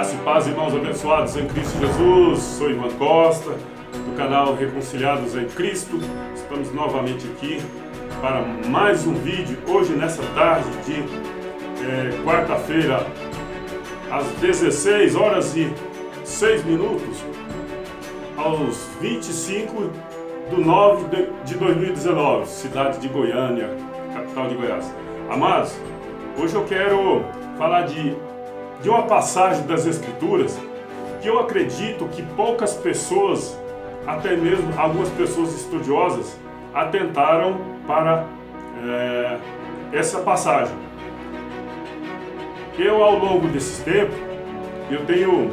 Graça e paz, irmãos abençoados em Cristo Jesus. Sou Ivan Costa, do canal Reconciliados em Cristo. Estamos novamente aqui para mais um vídeo, hoje nessa tarde de quarta-feira, às 16 horas e 6 minutos, aos 25/9/2019, cidade de Goiânia, capital de Goiás. Amados, hoje eu quero falar de uma passagem das Escrituras que eu acredito que poucas pessoas, até mesmo algumas pessoas estudiosas, atentaram para essa passagem. Eu, ao longo desse tempo, eu tenho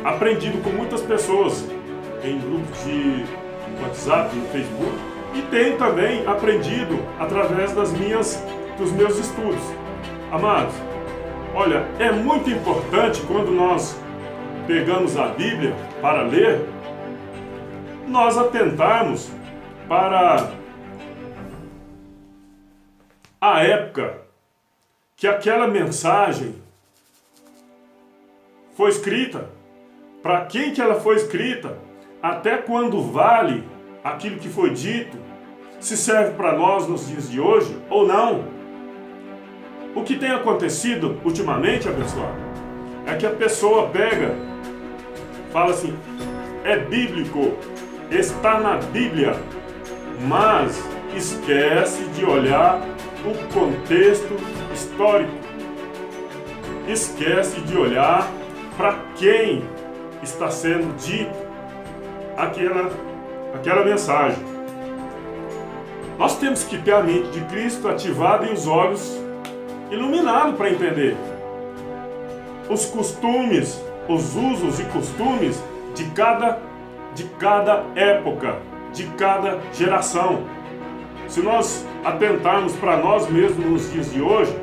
aprendido com muitas pessoas em grupos de WhatsApp, no Facebook, e tenho também aprendido através dos meus estudos. Amados, olha, é muito importante quando nós pegamos a Bíblia para ler, nós atentarmos para a época que aquela mensagem foi escrita, para quem que ela foi escrita, até quando vale aquilo que foi dito, se serve para nós nos dias de hoje ou não. O que tem acontecido ultimamente, abençoado, é que a pessoa pega, fala assim, é bíblico, está na Bíblia, mas esquece de olhar o contexto histórico, esquece de olhar para quem está sendo dito aquela mensagem. Nós temos que ter a mente de Cristo ativada e os olhos iluminados para entender os costumes, os usos e costumes de cada época, de cada geração. Se nós atentarmos para nós mesmos nos dias de hoje,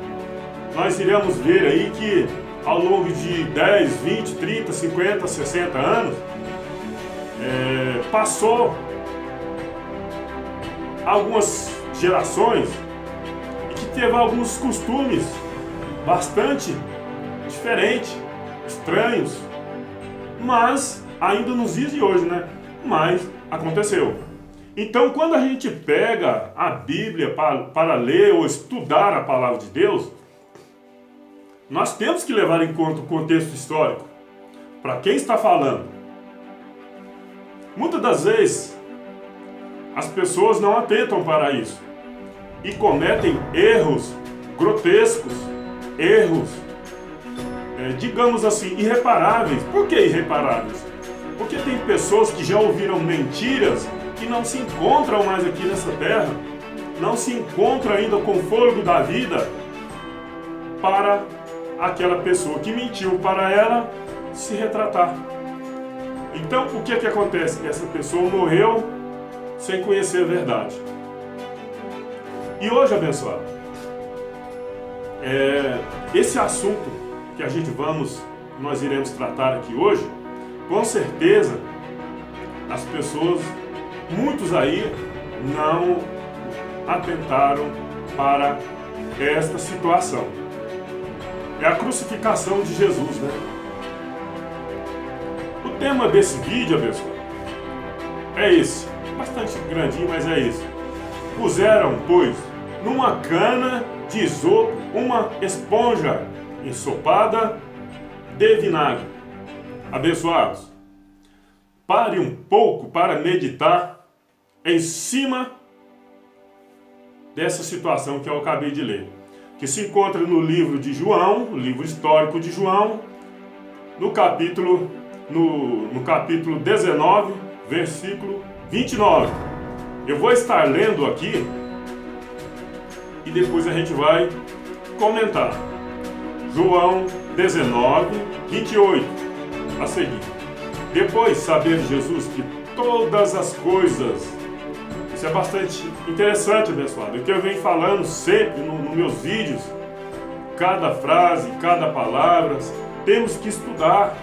nós iremos ver aí que ao longo de 10, 20, 30, 50, 60 anos, passou algumas gerações e que teve alguns costumes bastante diferentes, estranhos, mas ainda nos dias de hoje, né? Mas aconteceu. Então, quando a gente pega a Bíblia para ler ou estudar a palavra de Deus, nós temos que levar em conta o contexto histórico. Para quem está falando? Muitas das vezes, as pessoas não atentam para isso e cometem erros grotescos, erros, digamos assim, irreparáveis. Por que irreparáveis? Porque tem pessoas que já ouviram mentiras que não se encontram mais aqui nessa terra, não se encontram ainda com o fôlego da vida para aquela pessoa que mentiu para ela se retratar. Então, o que acontece? Essa pessoa morreu sem conhecer a verdade. E hoje, abençoado, esse assunto que nós iremos tratar aqui hoje, com certeza, as pessoas, muitos aí, não atentaram para esta situação. É a crucificação de Jesus, né? O tema desse vídeo, abençoado, é esse. Bastante grandinho, mas é isso. Puseram, pois, numa cana de isopo uma esponja ensopada de vinagre. Abençoados, pare um pouco para meditar em cima dessa situação que eu acabei de ler, que se encontra no livro de João, o livro histórico de João, no capítulo 19, versículo 29. Eu vou estar lendo aqui e depois a gente vai comentar. João 19, 28, a seguir. Depois, sabendo Jesus que todas as coisas, isso é bastante interessante, abençoado, o que eu venho falando sempre nos meus vídeos, cada frase, cada palavra, temos que estudar.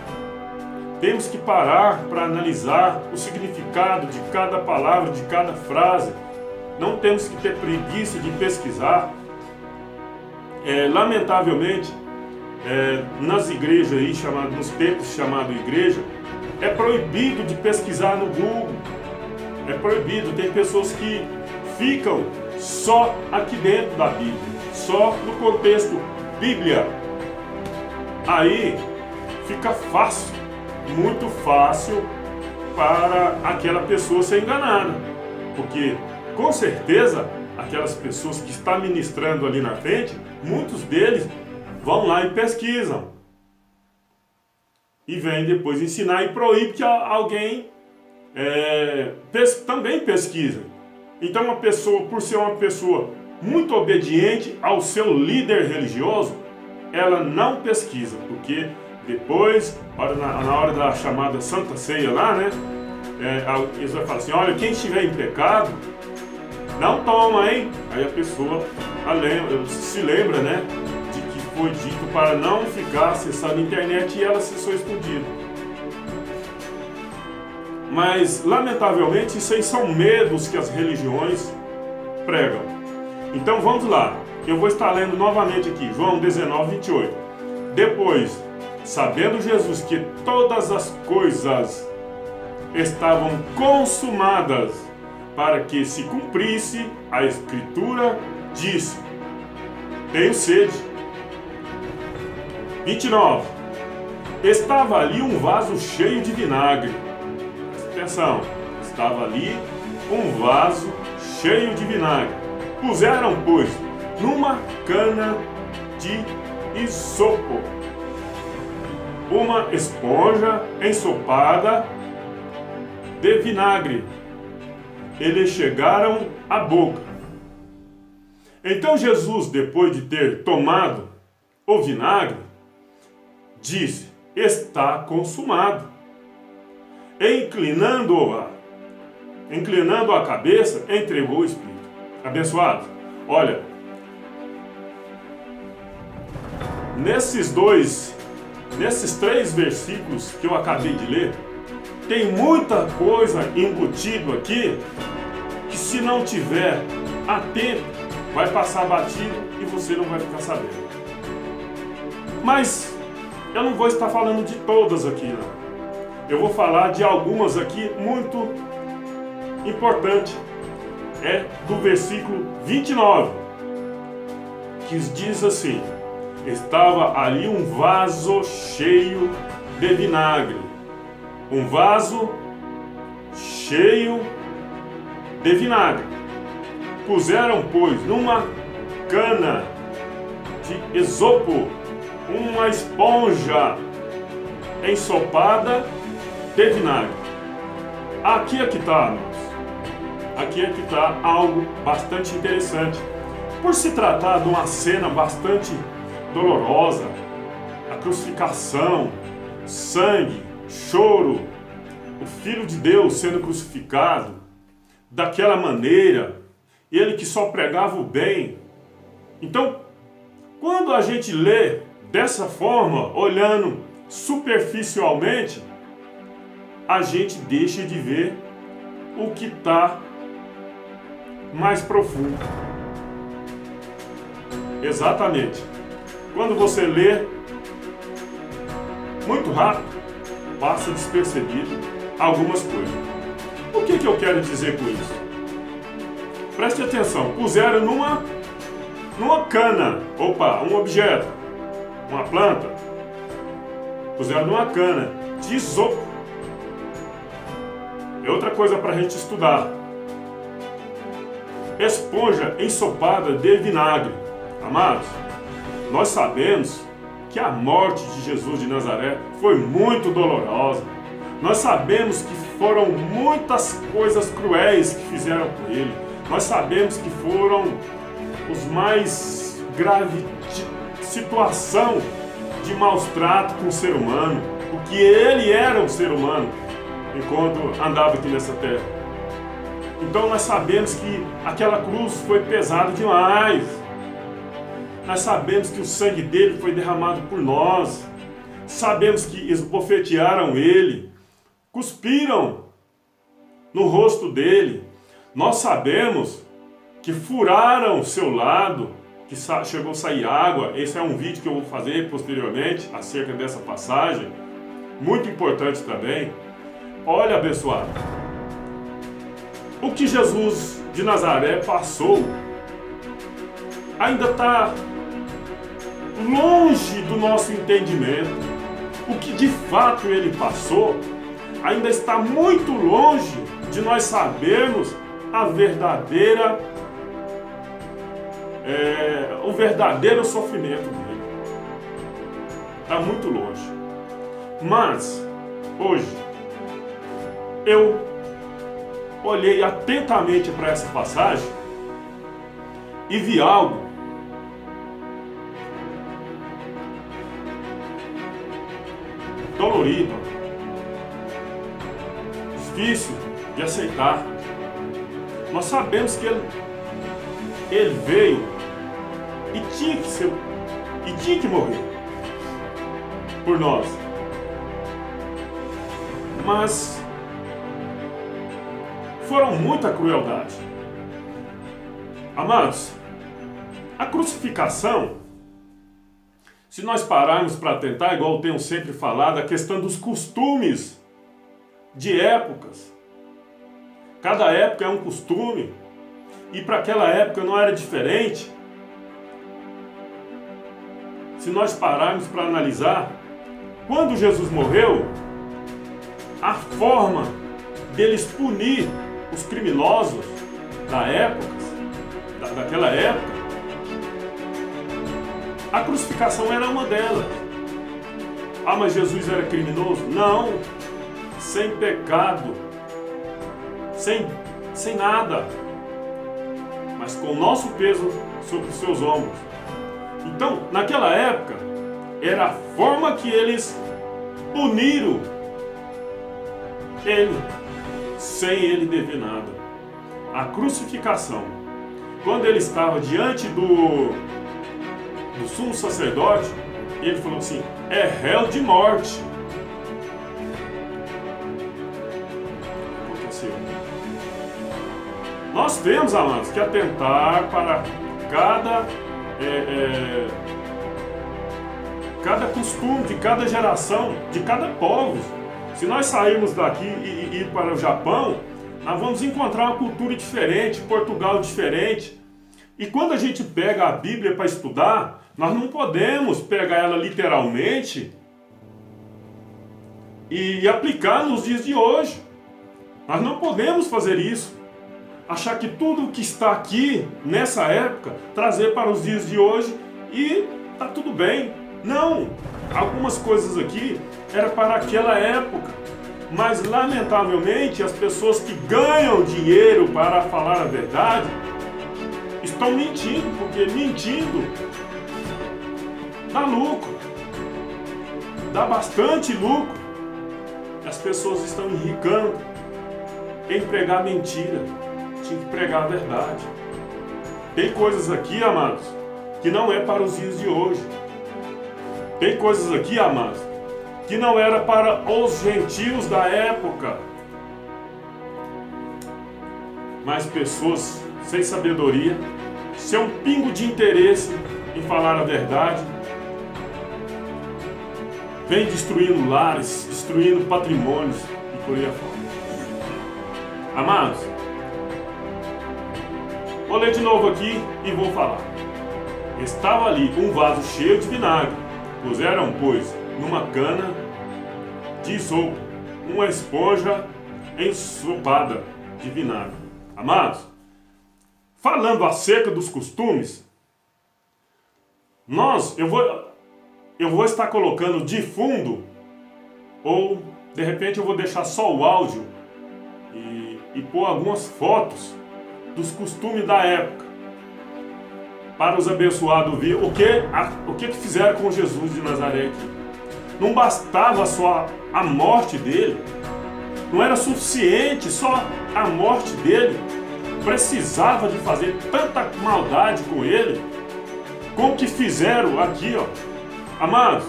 Temos que parar para analisar o significado de cada palavra, de cada frase. Não temos que ter preguiça de pesquisar. Lamentavelmente, nas igrejas aí, nos templos chamados igreja, é proibido de pesquisar no Google. É proibido. Tem pessoas que ficam só aqui dentro da Bíblia, só no contexto Bíblia. Aí fica fácil, muito fácil para aquela pessoa ser enganada, porque com certeza aquelas pessoas que estão ministrando ali na frente, muitos deles vão lá e pesquisam e vêm depois ensinar e proíbe que alguém também pesquisa. Então uma pessoa, por ser uma pessoa muito obediente ao seu líder religioso, ela não pesquisa, porque depois, na hora da chamada Santa Ceia lá, né, eles vão falar assim, olha, quem estiver em pecado, não toma, hein? Aí a pessoa se lembra, né, de que foi dito para não ficar acessando a internet e ela acessou escondido. Mas, lamentavelmente, isso aí são medos que as religiões pregam. Então vamos lá, eu vou estar lendo novamente aqui, João 19, 28. Depois, sabendo Jesus que todas as coisas estavam consumadas para que se cumprisse a Escritura, disse, tenho sede. 29. Estava ali um vaso cheio de vinagre. Atenção, estava ali um vaso cheio de vinagre. Puseram, pois, numa cana de isopo, uma esponja ensopada de vinagre, e lhe chegaram à boca. Então Jesus, depois de ter tomado o vinagre, disse, está consumado. E inclinando a cabeça, entregou o Espírito. Abençoado, olha, nesses 3 versículos que eu acabei de ler, tem muita coisa embutido aqui que, se não tiver atento, vai passar batido e você não vai ficar sabendo. Mas eu não vou estar falando de todas aqui, não. Eu vou falar de algumas aqui muito importantes. É do versículo 29, que diz assim, estava ali um vaso cheio de vinagre. Um vaso cheio de vinagre. Puseram, pois, numa cana de esopo, uma esponja ensopada de vinagre. Aqui é que está, irmãos. Aqui é que está algo bastante interessante. Por se tratar de uma cena bastante dolorosa, a crucificação, sangue, choro, o Filho de Deus sendo crucificado daquela maneira, ele que só pregava o bem. Então, quando a gente lê dessa forma, olhando superficialmente, a gente deixa de ver o que está mais profundo. Exatamente. Quando você lê muito rápido, passa despercebido algumas coisas. O que eu quero dizer com isso? Preste atenção. Puseram numa cana, um objeto, uma planta. Puseram numa cana de isopo. É outra coisa para a gente estudar. Esponja ensopada de vinagre. Amados, nós sabemos que a morte de Jesus de Nazaré foi muito dolorosa. Nós sabemos que foram muitas coisas cruéis que fizeram com ele. Nós sabemos que foram os mais graves situação de maus tratos com o ser humano, porque ele era um ser humano enquanto andava aqui nessa terra. Então nós sabemos que aquela cruz foi pesada demais. Nós sabemos que o sangue dele foi derramado por nós. Sabemos que esbofetearam ele, cuspiram no rosto dele. Nós sabemos que furaram seu lado que chegou a sair água. Esse é um vídeo que eu vou fazer posteriormente acerca dessa passagem, muito importante também. Olha, abençoado, o que Jesus de Nazaré passou ainda está longe do nosso entendimento. O que de fato ele passou ainda está muito longe de nós sabermos o verdadeiro sofrimento dele. Está muito longe. Mas, hoje, eu olhei atentamente para essa passagem e vi algo dolorido, difícil de aceitar. Nós sabemos que ele veio e tinha que morrer por nós. Mas foram muita crueldade. Amados, a crucificação, se nós pararmos para tentar, igual eu tenho sempre falado, a questão dos costumes de épocas. Cada época é um costume, e para aquela época não era diferente. Se nós pararmos para analisar, quando Jesus morreu, a forma deles punir os criminosos daquela época, a crucificação era uma delas. Ah, mas Jesus era criminoso? Não, sem pecado, sem nada, mas com o nosso peso sobre os seus ombros. Então, naquela época, era a forma que eles puniram ele, sem ele dever nada. A crucificação, quando ele estava diante do sumo sacerdote, ele falou assim: é réu de morte. Aconteceu. Nós temos, amados, que atentar para cada costume de cada geração, de cada povo. Se nós sairmos daqui e ir para o Japão, nós vamos encontrar uma cultura diferente, Portugal diferente. E quando a gente pega a Bíblia para estudar, nós não podemos pegar ela literalmente e aplicar nos dias de hoje. Nós não podemos fazer isso. Achar que tudo que está aqui, nessa época, trazer para os dias de hoje e está tudo bem. Não! Algumas coisas aqui era para aquela época. Mas, lamentavelmente, as pessoas que ganham dinheiro para falar a verdade estão mentindo, porque mentindo dá lucro. Dá bastante lucro. As pessoas estão enricando em pregar mentira. Tinha que pregar a verdade. Tem coisas aqui, amados, que não é para os dias de hoje. Tem coisas aqui, amados, que não era para os gentios da época. Mas pessoas sem sabedoria, sem um pingo de interesse em falar a verdade, vem destruindo lares, destruindo patrimônios e por aí afora. Amados, vou ler de novo aqui e vou falar. Estava ali um vaso cheio de vinagre. Puseram, pois, numa cana de isopo, uma esponja ensopada de vinagre. Amados, falando acerca dos costumes, eu vou estar colocando de fundo, ou de repente eu vou deixar só o áudio e pôr algumas fotos dos costumes da época, para os abençoados ver o que fizeram com Jesus de Nazaré aqui. Não bastava só a morte dele, não era suficiente só a morte dele, precisava de fazer tanta maldade com ele, com o que fizeram aqui, ó. Amados,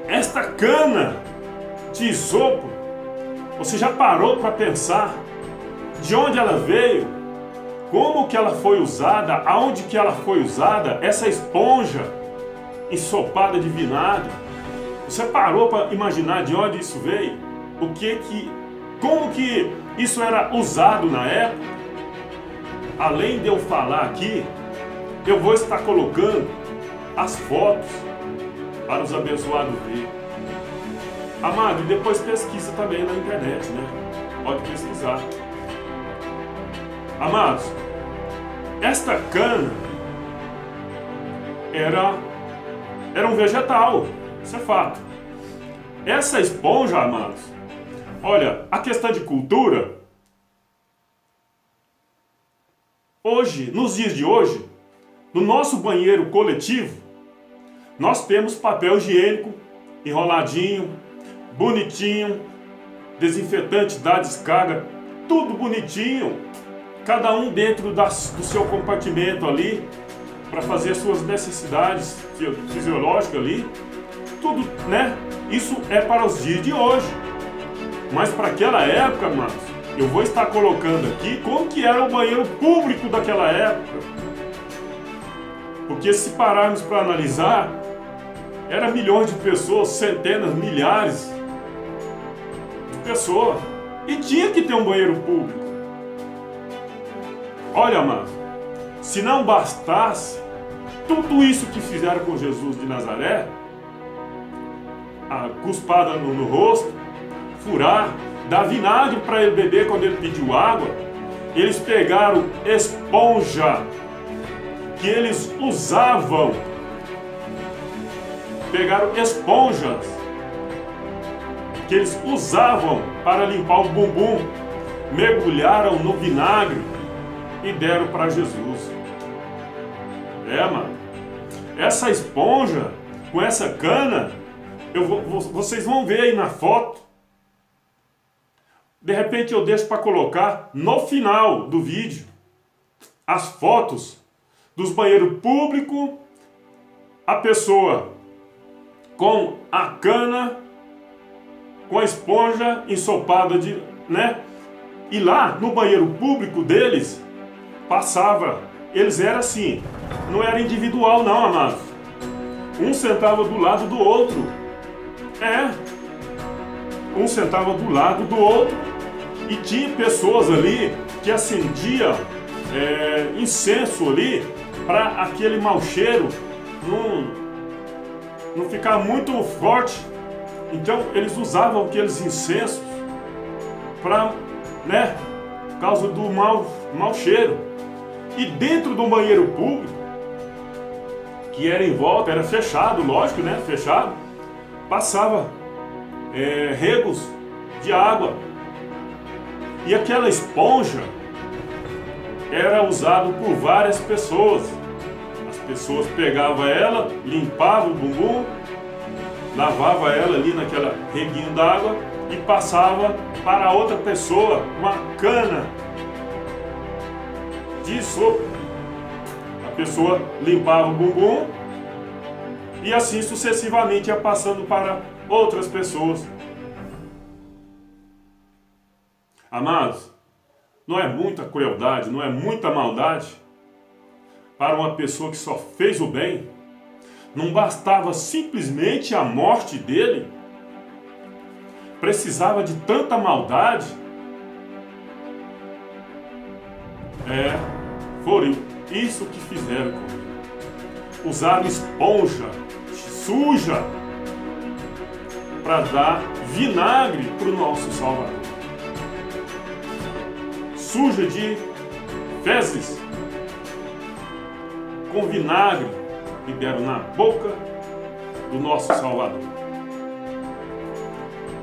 esta cana de isopo, você já parou para pensar de onde ela veio? como que ela foi usada, aonde que ela foi usada, essa esponja ensopada de vinagre. Você parou para imaginar de onde isso veio? Como que isso era usado na época? Além de eu falar aqui, eu vou estar colocando as fotos para os abençoados verem. Amado, e depois pesquisa também na internet, né? Pode pesquisar. Amados, esta cana era um vegetal, isso é fato. Essa esponja, amados, olha, a questão de cultura, hoje, nos dias de hoje, no nosso banheiro coletivo, nós temos papel higiênico enroladinho, bonitinho, desinfetante da descarga, tudo bonitinho, cada um dentro do seu compartimento ali, para fazer suas necessidades fisiológicas ali, tudo, né? Isso é para os dias de hoje. Mas para aquela época, amados, eu vou estar colocando aqui como que era o banheiro público daquela época. Porque se pararmos para analisar, era milhões de pessoas, centenas, milhares de pessoas. E tinha que ter um banheiro público. Olha, amados, se não bastasse tudo isso que fizeram com Jesus de Nazaré, a cuspada no rosto, furar, dar vinagre para ele beber quando ele pediu água, eles pegaram esponja que eles usavam, pegaram esponjas que eles usavam para limpar o bumbum, mergulharam no vinagre e deram para Jesus. Mano, essa esponja com essa cana, vocês vão ver aí na foto. De repente eu deixo para colocar no final do vídeo as fotos dos banheiros públicos, a pessoa com a cana, com a esponja ensopada né? E lá no banheiro público deles passava, eles eram assim, não era individual não, amados. Um sentava do lado do outro. Um sentava do lado do outro e tinha pessoas ali que acendiam incenso ali para aquele mau cheiro não ficar muito forte. Então eles usavam aqueles incensos para, né, por causa do mau cheiro. E dentro do banheiro público, que era em volta, era fechado, lógico, né, fechado, passava regos de água. E aquela esponja era usada por várias pessoas. As pessoas pegavam ela, limpavam o bumbum, lavava ela ali naquela reguinho d'água e passava para outra pessoa uma cana de sopa. A pessoa limpava o bumbum e assim sucessivamente ia passando para outras pessoas. Amados, não é muita crueldade, não é muita maldade para uma pessoa que só fez o bem? Não bastava simplesmente a morte dele? Precisava de tanta maldade? Foi isso que fizeram comigo. Usaram esponja suja para dar vinagre para o nosso Salvador. Suja de fezes, com vinagre, e deram na boca do nosso Salvador.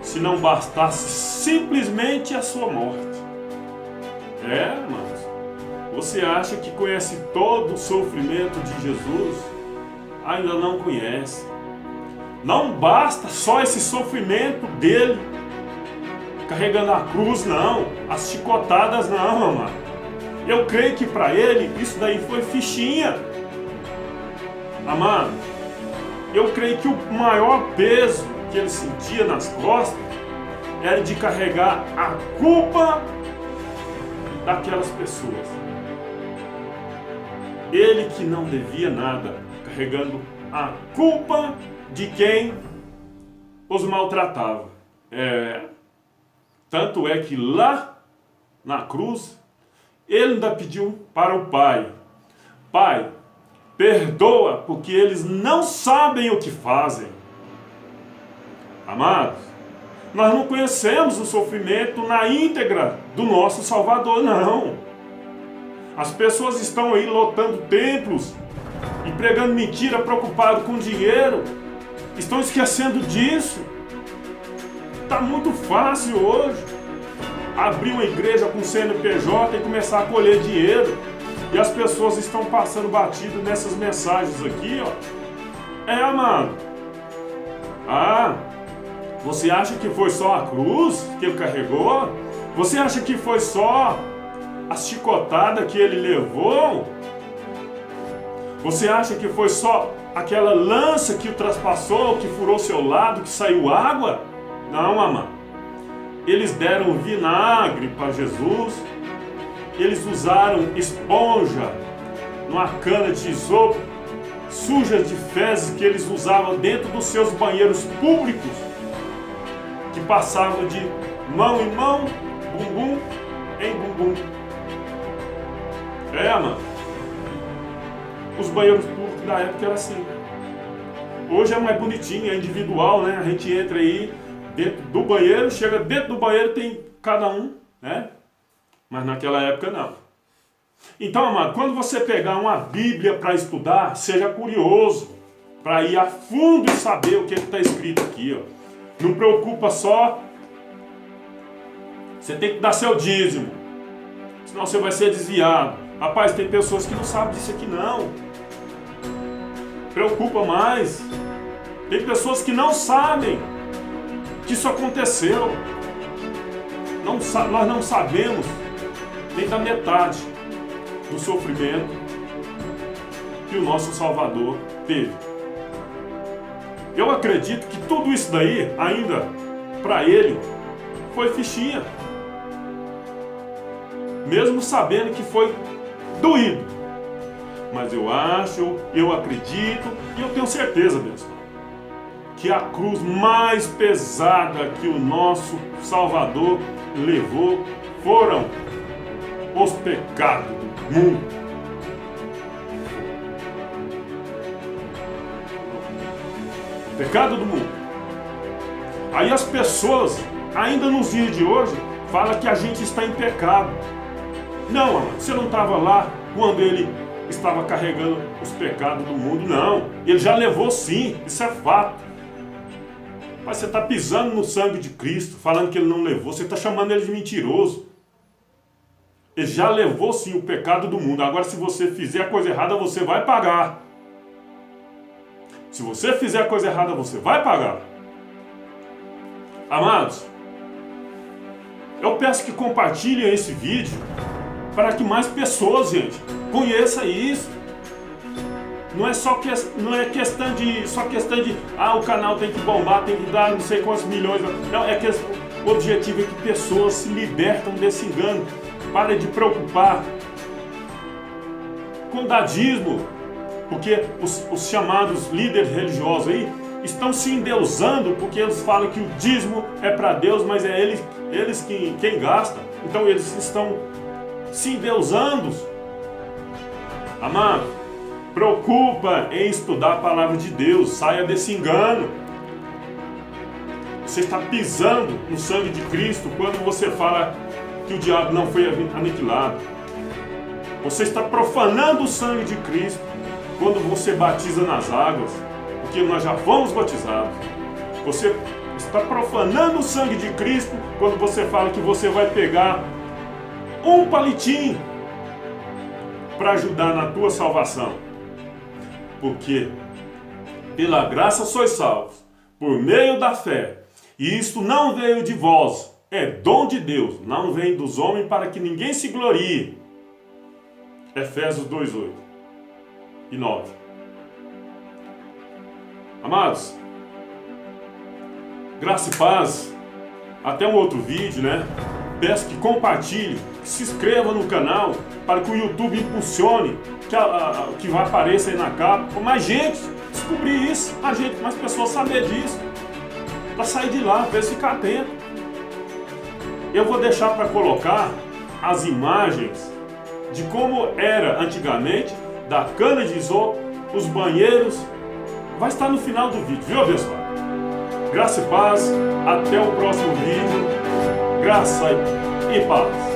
Se não bastasse simplesmente a sua morte. Irmãos, você acha que conhece todo o sofrimento de Jesus? Ainda não conhece. Não basta só esse sofrimento dele, carregando a cruz, não. As chicotadas, não, amado. Eu creio que para ele isso daí foi fichinha. Amado, eu creio que o maior peso que ele sentia nas costas era de carregar a culpa daquelas pessoas. Ele que não devia nada, carregando a culpa de quem os maltratava. Tanto é que lá na cruz, ele ainda pediu para o Pai: Pai, perdoa, porque eles não sabem o que fazem. Amados, nós não conhecemos o sofrimento na íntegra do nosso Salvador, não. As pessoas estão aí lotando templos e pregando mentira, preocupado com dinheiro. Estão esquecendo disso. Está muito fácil hoje abrir uma igreja com CNPJ e começar a colher dinheiro. E as pessoas estão passando batido nessas mensagens aqui, ó. Amado. Você acha que foi só a cruz que ele carregou? Você acha que foi só a chicotada que ele levou? Você acha que foi só aquela lança que o traspassou, que furou seu lado, que saiu água? Não, amado. Eles deram vinagre para Jesus. Eles usaram esponja numa cana de isopo, sujas de fezes que eles usavam dentro dos seus banheiros públicos, que passavam de mão em mão, bumbum em bumbum. Mano. Os banheiros públicos da época eram assim. Hoje é mais bonitinho, é individual, né? A gente entra aí dentro do banheiro, chega dentro do banheiro, tem cada um, né? Mas naquela época não. Então, amado, quando você pegar uma Bíblia para estudar, seja curioso, para ir a fundo e saber o que está escrito aqui, ó. Não preocupa só. Você tem que dar seu dízimo, senão você vai ser desviado. Rapaz, tem pessoas que não sabem disso aqui não. Preocupa mais. Tem pessoas que não sabem que isso aconteceu. Nós não sabemos nem da metade do sofrimento que o nosso Salvador teve. Eu acredito que tudo isso daí, ainda para ele, foi fichinha. Mesmo sabendo que foi doído. Mas eu acho, eu acredito e eu tenho certeza, Deus, que a cruz mais pesada que o nosso Salvador levou foram os pecados do mundo. Pecado do mundo. Aí as pessoas, ainda nos dias de hoje, falam que a gente está em pecado. Não, amado, você não estava lá quando ele estava carregando os pecados do mundo, não. Ele já levou sim, isso é fato. Mas você está pisando no sangue de Cristo, falando que ele não levou, você está chamando ele de mentiroso. Ele já levou sim o pecado do mundo. Agora, se você fizer a coisa errada, você vai pagar. Se você fizer a coisa errada, você vai pagar. Amados, eu peço que compartilhem esse vídeo para que mais pessoas, gente, conheçam isso. Não é só questão de o canal tem que bombar, tem que dar não sei quantos milhões. Não, o objetivo é que pessoas se libertam desse engano. Parem de preocupar com dadismo, porque os chamados líderes religiosos aí estão se endeusando, porque eles falam que o dízimo é para Deus, mas é eles quem gasta. Então eles estão se endeusando. Amado, preocupa em estudar a palavra de Deus, saia desse engano. Você está pisando no sangue de Cristo quando você fala que o diabo não foi aniquilado. Você está profanando o sangue de Cristo quando você batiza nas águas, porque nós já fomos batizados. Você está profanando o sangue de Cristo quando você fala que você vai pegar um palitinho para ajudar na tua salvação. Porque pela graça sois salvos, por meio da fé. E isto não veio de vós, é dom de Deus, não vem dos homens para que ninguém se glorie. Efésios 2:8 e 9. Amados, graça e paz. Até um outro vídeo, né? peço que compartilhe, que se inscreva no canal, para que o YouTube impulsione, que vai aparecer aí na capa, para mais gente descobrir isso, mais pessoas saber disso, para sair de lá, para eles ficar atentos. Eu vou deixar para colocar as imagens de como era antigamente, da cana de isopor, os banheiros. Vai estar no final do vídeo, viu, abençoado? Graça e paz, até o próximo vídeo. Graça e paz.